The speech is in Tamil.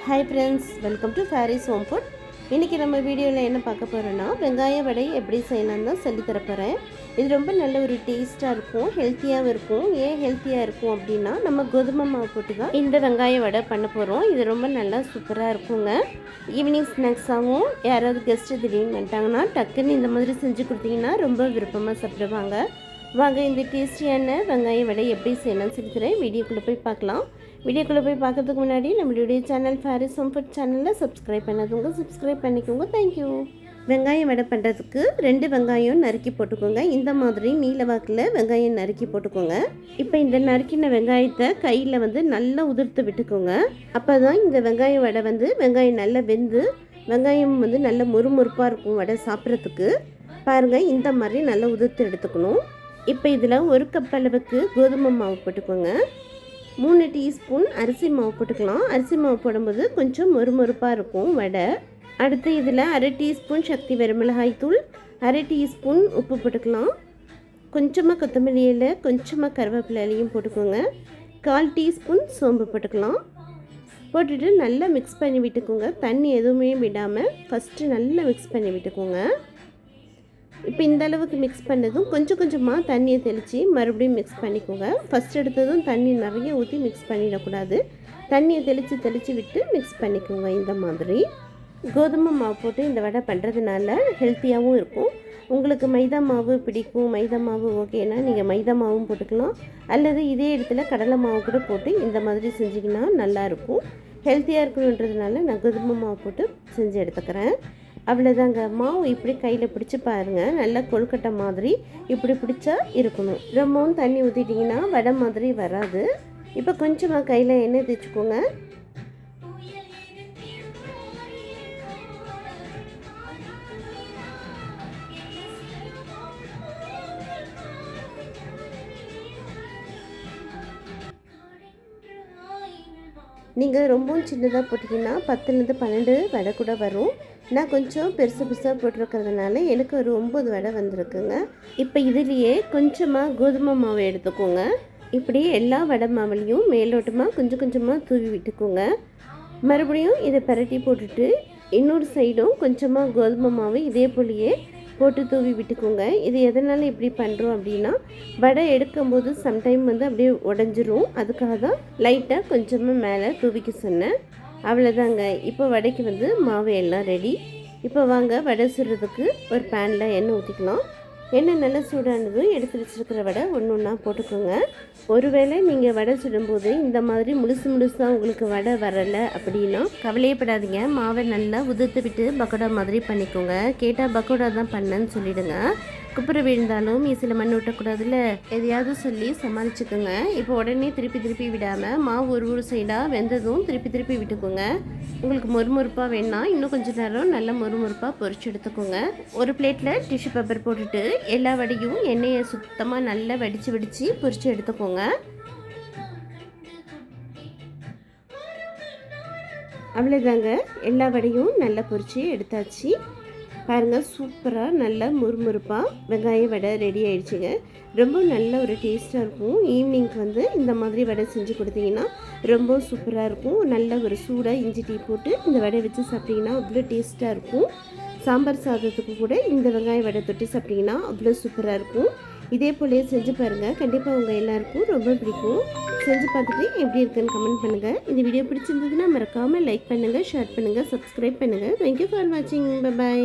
Hi friends, welcome to Faris home food. இன்றைக்கி நம்ம வீடியோவில் என்ன பார்க்க போகிறோன்னா, வெங்காய வடை எப்படி செய்யலாம்னு தான் சொல்லித்தர போகிறேன். இது ரொம்ப நல்ல ஒரு டேஸ்ட்டாக இருக்கும், ஹெல்த்தியாகவும் இருக்கும். ஏன் ஹெல்த்தியாக இருக்கும் அப்படின்னா, நம்ம கோதுமை மாவு போட்டு தான் இந்த வெங்காய வடை பண்ண போகிறோம். இது ரொம்ப நல்லா சூப்பராக இருக்குங்க. ஈவினிங் ஸ்நாக்ஸாகவும் யாராவது கெஸ்ட்டு திடீர்னு வந்துட்டாங்கன்னா டக்குன்னு இந்த மாதிரி செஞ்சு கொடுத்தீங்கன்னா ரொம்ப விருப்பமாக சாப்பிடுவாங்க. வாங்க இந்த டேஸ்டியான வெங்காய வடை எப்படி செய்யணும்னு சொல்லித்தரேன். வீடியோக்குள்ளே போய் பார்க்கலாம். வீடியோக்குள்ளே போய் பார்க்கறதுக்கு முன்னாடி நம்மளுடைய சேனல் ஃபேரிஸ் ஹோம் ஃபுட் சேனலில் சப்ஸ்கிரைப் பண்ணாதவங்க சப்ஸ்கிரைப் பண்ணிக்கோங்க. தேங்க்யூ. வெங்காயம் வடை பண்ணுறதுக்கு 2 வெங்காயம் நறுக்கி போட்டுக்கோங்க. இந்த மாதிரி நீல வாக்கில் வெங்காயம் நறுக்கி போட்டுக்கோங்க. இப்போ இந்த நறுக்கின வெங்காயத்தை கையில் நல்லா உதிர்த்து விட்டுக்கோங்க. அப்போ தான் இந்த வெங்காய வடை வெங்காயம் நல்லா வெந்து வெங்காயம் நல்ல முறுமுறுப்பாக இருக்கும் வடை சாப்பிட்றதுக்கு. பாருங்கள், இந்த மாதிரி நல்லா உதிர்த்து எடுத்துக்கணும். இப்போ இதில் 1 கப் அளவுக்கு கோதுமை மாவு போட்டுக்கோங்க. 3 டீஸ்பூன் அரிசி மாவு போட்டுக்கலாம். அரிசி மாவு போடும்போது கொஞ்சம் மொறுமொறுப்பாக இருக்கும் வடை. அடுத்து இதில் 1/2 டீஸ்பூன் சக்தி வரமிளகாய் தூள், 1/2 டீஸ்பூன் உப்பு போட்டுக்கலாம். கொஞ்சமாக கொத்தமல்லி இலை, கொஞ்சமாக கருவேப்பிலை இலையும் போட்டுக்கோங்க. 1/4 டீஸ்பூன் சோம்பு போட்டுக்கலாம். போட்டுட்டு நல்லா மிக்ஸ் பண்ணி விட்டுக்கோங்க. தண்ணி எதுவுமே விடாமல் ஃபஸ்ட்டு நல்லா மிக்ஸ் பண்ணி விட்டுக்கோங்க. இப்போ இந்த அளவுக்கு மிக்ஸ் பண்ணதும் கொஞ்சம் கொஞ்சமாக தண்ணியை தெளித்து மறுபடியும் மிக்ஸ் பண்ணிக்கோங்க. ஃபஸ்ட் எடுத்ததும் தண்ணி நிறைய ஊற்றி மிக்ஸ் பண்ணிடக்கூடாது. தண்ணியை தெளித்து விட்டு மிக்ஸ் பண்ணிக்கோங்க. இந்த மாதிரி கோதுமை மாவு போட்டு இந்த வடை பண்ணுறதுனால ஹெல்த்தியாகவும் இருக்கும். உங்களுக்கு மைதா மாவு பிடிக்கும், மைதா மாவு ஓகேனா நீங்கள் மைதா மாவும் போட்டுக்கலாம். அல்லது இதே இடத்துல கடலை மாவு கூட போட்டு இந்த மாதிரி செஞ்சிங்கன்னா நல்லாயிருக்கும். ஹெல்த்தியாக இருக்கணுன்றதுனால நான் கோதுமை மாவு போட்டு செஞ்சு எடுத்துக்கிறேன். அவ்வளோதாங்க. மாவு இப்படி கையில் பிடிச்சி பாருங்கள், நல்லா கொழுக்கட்டை மாதிரி இப்படி பிடிச்சா இருக்கணும். ரொம்பவும் தண்ணி ஊற்றிட்டிங்கன்னா வடை மாதிரி வராது. இப்போ கொஞ்சமாக கையில் எண்ணெய் தேய்ச்சிக்கோங்க. நீங்கள் ரொம்பவும் சின்னதாக போட்டிங்கன்னா 10லேருந்து 12 வடை கூட வரும். நான் கொஞ்சம் பெருசு பெருசாக போட்டிருக்கிறதுனால எனக்கு ஒரு 9 வடை வந்திருக்குங்க. இப்போ இதுலேயே கொஞ்சமாக கோதுமை மாவு எடுத்துக்கோங்க. இப்படி எல்லா வடை மாவுலையும் மேலோட்டமாக கொஞ்சம் கொஞ்சமாக தூவி விட்டுக்கோங்க. மறுபடியும் இதை பரட்டி போட்டுட்டு இன்னொரு சைடும் கொஞ்சமாக கோதுமை மாவு இதே போலியே போட்டு தூவி விட்டுக்கோங்க. இது எதனால் இப்படி பண்ணுறோம் அப்படின்னா, வடை எடுக்கும்போது சம்டைம் அப்படியே உடஞ்சிரும். அதுக்காக தான் லைட்டாக கொஞ்சமாக மேலே தூவிக்க சொன்னேன். அவ்வளோதாங்க. இப்போ வடைக்கு மாவு எல்லாம் ரெடி. இப்போ வாங்க வடை சுடுறதுக்கு ஒரு பேனில் எண்ணெய் ஊற்றிக்கலாம். எண்ணெய் நல்லா சூடானதும் எடுத்து வச்சுருக்கிற வடை ஒன்று ஒன்றா போட்டுக்கோங்க. ஒருவேளை நீங்கள் வடை சுடும்போது இந்த மாதிரி முழுசாக உங்களுக்கு வடை வரலை அப்படின்னா கவலையப்படாதீங்க. மாவை நல்லா உதிர்த்து விட்டு பக்கோடா மாதிரி பண்ணிக்கோங்க. கேட்டால் பக்கோடா தான் பண்ணேன்னு சொல்லிவிடுங்க. குப்புற விழுந்தாலும் மீசில் மண் விட்டக்கூடாதுல்ல, எதையாவது சொல்லி சமாளிச்சுக்கோங்க. இப்போ உடனே திருப்பி விடாமல் மாவு ஒரு சைடாக வெந்ததும் திருப்பி விட்டுக்கோங்க. உங்களுக்கு மொறுமொறுப்பாக வேணா இன்னும் கொஞ்சம் நேரம் நல்லா மொறுமொறுப்பாக பொரிச்சு எடுத்துக்கோங்க. ஒரு பிளேட்டில் டிஷ்யூ பேப்பர் போட்டுட்டு எல்லா வடையும் எண்ணெயை சுத்தமாக நல்லா வடித்து பொரித்து எடுத்துக்கோங்க. அவ்வளோதாங்க. எல்லா வடையும் நல்லா பொரித்து எடுத்தாச்சு. பாருங்கள், சூப்பராக நல்லா முறுமுறுப்பாக வெங்காய வடை ரெடி ஆகிடுச்சிங்க. ரொம்ப நல்ல ஒரு டேஸ்ட்டாக இருக்கும். ஈவினிங்க்கு இந்த மாதிரி வடை செஞ்சு கொடுத்தீங்கன்னா ரொம்ப சூப்பராக இருக்கும். நல்ல ஒரு சூடாக இஞ்சி டீ போட்டு இந்த வடை வச்சு சாப்பிட்டிங்கன்னா அவ்வளோ டேஸ்ட்டாக இருக்கும். சாம்பார் சாதத்துக்கு கூட இந்த வெங்காய வடை தொட்டு சாப்பிட்டிங்கன்னா அவ்வளோ சூப்பராக இருக்கும். இதே போலேயே செஞ்சு பாருங்கள். கண்டிப்பாக உங்கள் எல்லாருக்கும் ரொம்ப பிடிக்கும். செஞ்சு பார்த்துட்டு எப்படி இருக்குன்னு கமெண்ட் பண்ணுங்கள். இந்த வீடியோ பிடிச்சிருந்ததுன்னா மறக்காமல் லைக் பண்ணுங்கள், ஷேர் பண்ணுங்கள், சப்ஸ்கிரைப் பண்ணுங்கள். தேங்க்யூ ஃபார் வாட்சிங். பை.